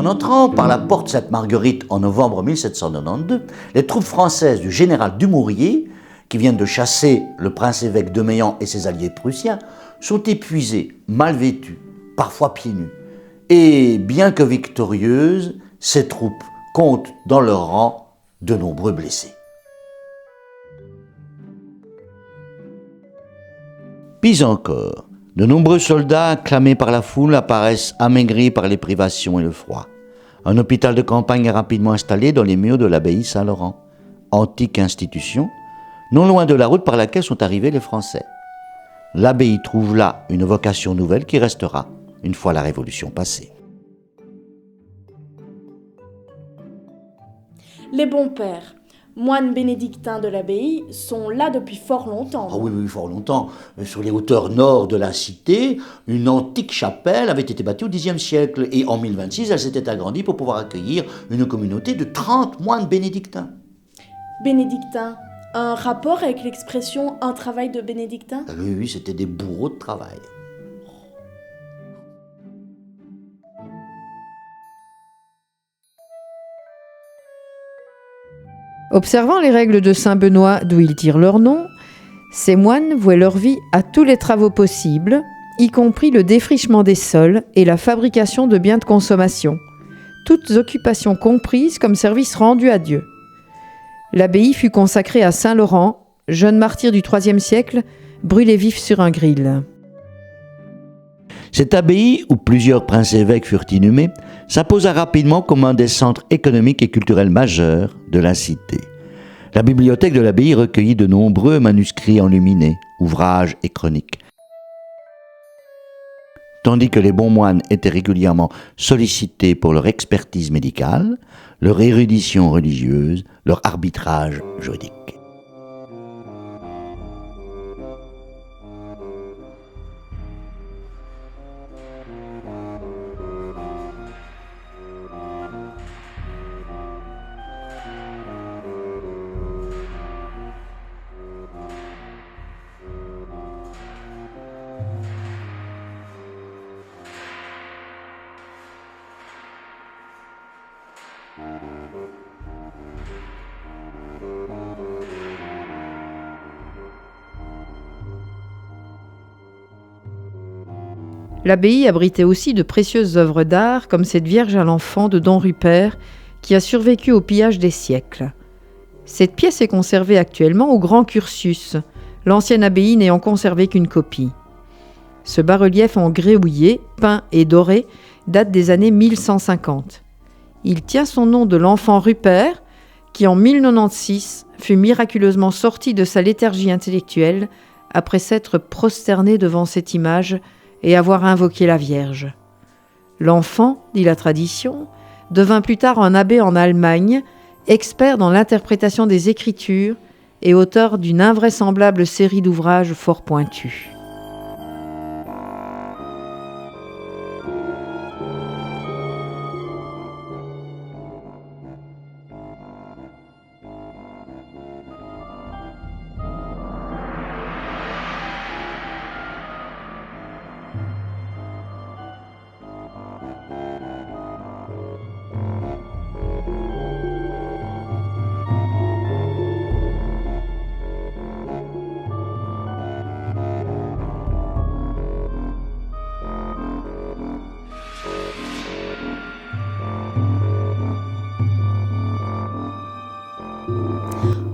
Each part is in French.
En entrant par la porte Sainte-Marguerite en novembre 1792, les troupes françaises du général Dumouriez, qui viennent de chasser le prince-évêque de Meilhan et ses alliés prussiens, sont épuisées, mal vêtues, parfois pieds nus. Et bien que victorieuses, ces troupes comptent dans leur rang de nombreux blessés. Pis encore, de nombreux soldats acclamés par la foule apparaissent amaigris par les privations et le froid. Un hôpital de campagne est rapidement installé dans les murs de l'abbaye Saint-Laurent, antique institution, non loin de la route par laquelle sont arrivés les Français. L'abbaye trouve là une vocation nouvelle qui restera une fois la Révolution passée. Les bons pères, moines bénédictins de l'abbaye, sont là depuis fort longtemps. Ah oui, fort longtemps. Sur les hauteurs nord de la cité, une antique chapelle avait été bâtie au Xe siècle et en 1026, elle s'était agrandie pour pouvoir accueillir une communauté de 30 moines bénédictins. Bénédictins, un rapport avec l'expression « un travail de bénédictin » ? Oui, c'était des bourreaux de travail. Observant les règles de Saint-Benoît d'où ils tirent leur nom, ces moines vouaient leur vie à tous les travaux possibles, y compris le défrichement des sols et la fabrication de biens de consommation, toutes occupations comprises comme service rendu à Dieu. L'abbaye fut consacrée à Saint Laurent, jeune martyr du IIIe siècle, brûlé vif sur un gril. Cette abbaye, où plusieurs princes-évêques furent inhumés, s'imposa rapidement comme un des centres économiques et culturels majeurs de la cité. La bibliothèque de l'abbaye recueillit de nombreux manuscrits enluminés, ouvrages et chroniques. Tandis que les bons moines étaient régulièrement sollicités pour leur expertise médicale, leur érudition religieuse, leur arbitrage juridique. L'abbaye abritait aussi de précieuses œuvres d'art, comme cette Vierge à l'enfant de Don Rupert, qui a survécu au pillage des siècles. Cette pièce est conservée actuellement au Grand Cursus, l'ancienne abbaye n'ayant conservé qu'une copie. Ce bas-relief en grès houillé, peint et doré, date des années 1150. Il tient son nom de l'enfant Rupert, qui en 1096 fut miraculeusement sorti de sa léthargie intellectuelle après s'être prosterné devant cette image et avoir invoqué la Vierge. L'enfant, dit la tradition, devint plus tard un abbé en Allemagne, expert dans l'interprétation des Écritures et auteur d'une invraisemblable série d'ouvrages fort pointus.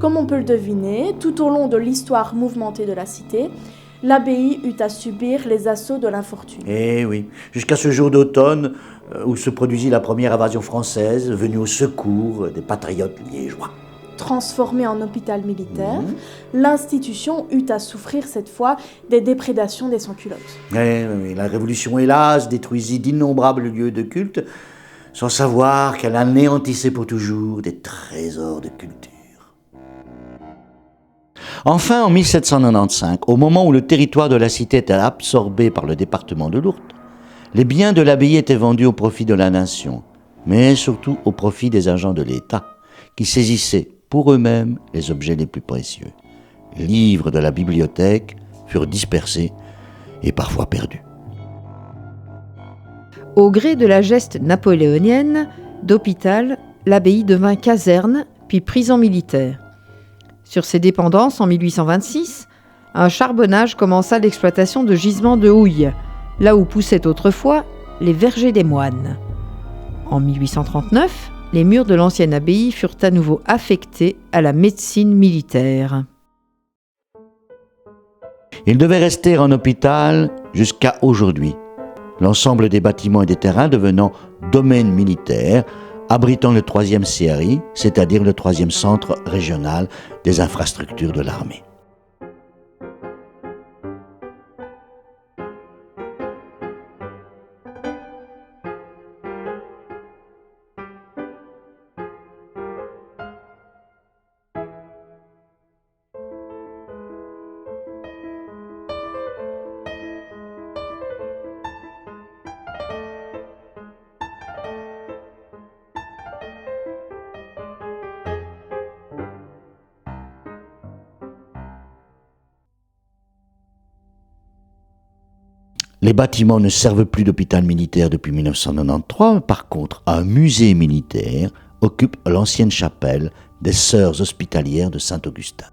Comme on peut le deviner, tout au long de l'histoire mouvementée de la cité, l'abbaye eut à subir les assauts de l'infortune. Eh oui, jusqu'à ce jour d'automne où se produisit la première invasion française, venue au secours des patriotes liégeois. Transformée en hôpital militaire, l'institution eut à souffrir cette fois des déprédations des sans-culottes. Oui, la Révolution, hélas, détruisit d'innombrables lieux de culte, sans savoir qu'elle anéantissait pour toujours des trésors de culture. Enfin, en 1795, au moment où le territoire de la cité était absorbé par le département de l'Ourthe, les biens de l'abbaye étaient vendus au profit de la nation, mais surtout au profit des agents de l'État, qui saisissaient pour eux-mêmes les objets les plus précieux. Les livres de la bibliothèque furent dispersés et parfois perdus. Au gré de la geste napoléonienne d'hôpital, l'abbaye devint caserne, puis prison militaire. Sur ses dépendances, en 1826, un charbonnage commença l'exploitation de gisements de houille, là où poussaient autrefois les vergers des moines. En 1839, les murs de l'ancienne abbaye furent à nouveau affectés à la médecine militaire. Il devait rester en hôpital jusqu'à aujourd'hui. L'ensemble des bâtiments et des terrains devenant domaine militaire, abritant le 3e CRI, c'est-à-dire le 3e centre régional des infrastructures de l'armée. Les bâtiments ne servent plus d'hôpital militaire depuis 1993. Par contre, un musée militaire occupe l'ancienne chapelle des Sœurs hospitalières de Saint-Augustin.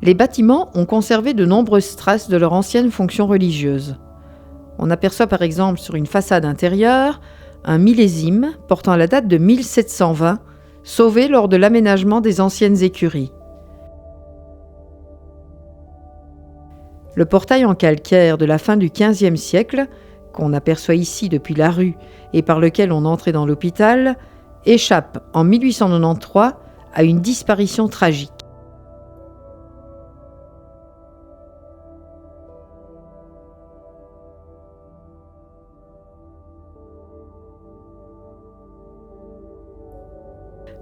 Les bâtiments ont conservé de nombreuses traces de leur ancienne fonction religieuse. On aperçoit par exemple sur une façade intérieure un millésime portant la date de 1720, sauvé lors de l'aménagement des anciennes écuries. Le portail en calcaire de la fin du XVe siècle, qu'on aperçoit ici depuis la rue et par lequel on entrait dans l'hôpital, échappe en 1893 à une disparition tragique.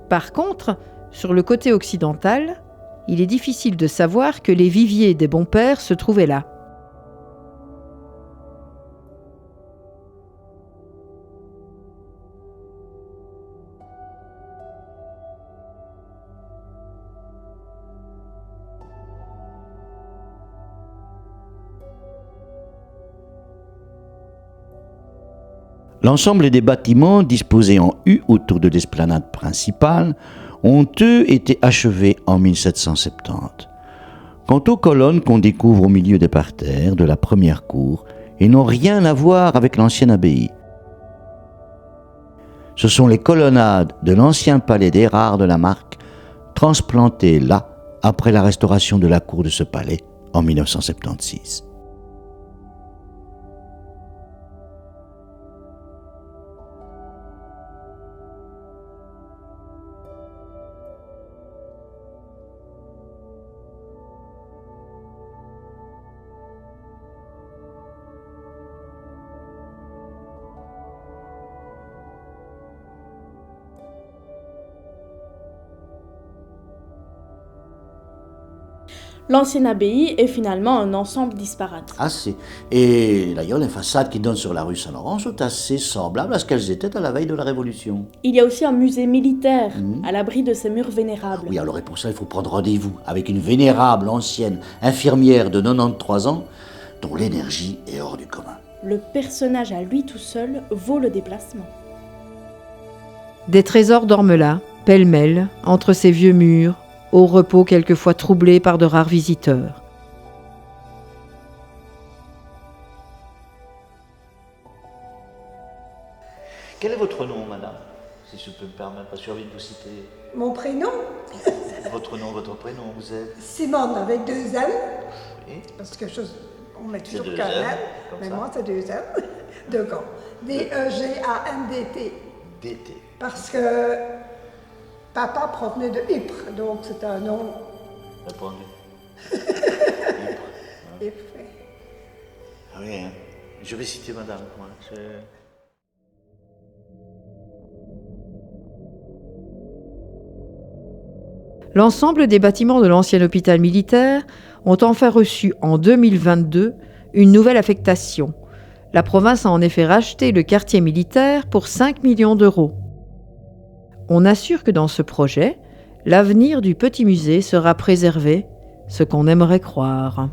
Par contre, sur le côté occidental, il est difficile de savoir que les viviers des bons pères se trouvaient là. L'ensemble des bâtiments disposés en U autour de l'esplanade principale ont eux été achevés en 1770. Quant aux colonnes qu'on découvre au milieu des parterres de la première cour, elles n'ont rien à voir avec l'ancienne abbaye. Ce sont les colonnades de l'ancien palais d'Érard de la Marque, transplantées là après la restauration de la cour de ce palais en 1976. L'ancienne abbaye est finalement un ensemble disparate. Assez. Et d'ailleurs, les façades qui donnent sur la rue Saint-Laurent sont assez semblables à ce qu'elles étaient à la veille de la Révolution. Il y a aussi un musée militaire, à l'abri de ces murs vénérables. Oui, alors et pour ça, il faut prendre rendez-vous avec une vénérable ancienne infirmière de 93 ans dont l'énergie est hors du commun. Le personnage à lui tout seul vaut le déplacement. Des trésors dorment là, pêle-mêle, entre ces vieux murs, au repos quelquefois troublé par de rares visiteurs. Quel est votre nom, madame? Si je peux me permettre, parce que j'ai envie de vous citer. Mon prénom, Votre nom, votre prénom, vous êtes? Simone avec 2 N, Oui. parce que on met toujours deux qu'un N, N, comme mais ça. moi c'est 2 N, deux ans. D-E-G-A-N-D-T, DT. parce que papa provenait de Ypres, donc c'est un nom Répondu. Ypres. Oui, hein. Je vais citer madame. Moi. L'ensemble des bâtiments de l'ancien hôpital militaire ont enfin reçu en 2022 une nouvelle affectation. La province a en effet racheté le quartier militaire pour 5 millions d'euros. On assure que dans ce projet, l'avenir du petit musée sera préservé, ce qu'on aimerait croire.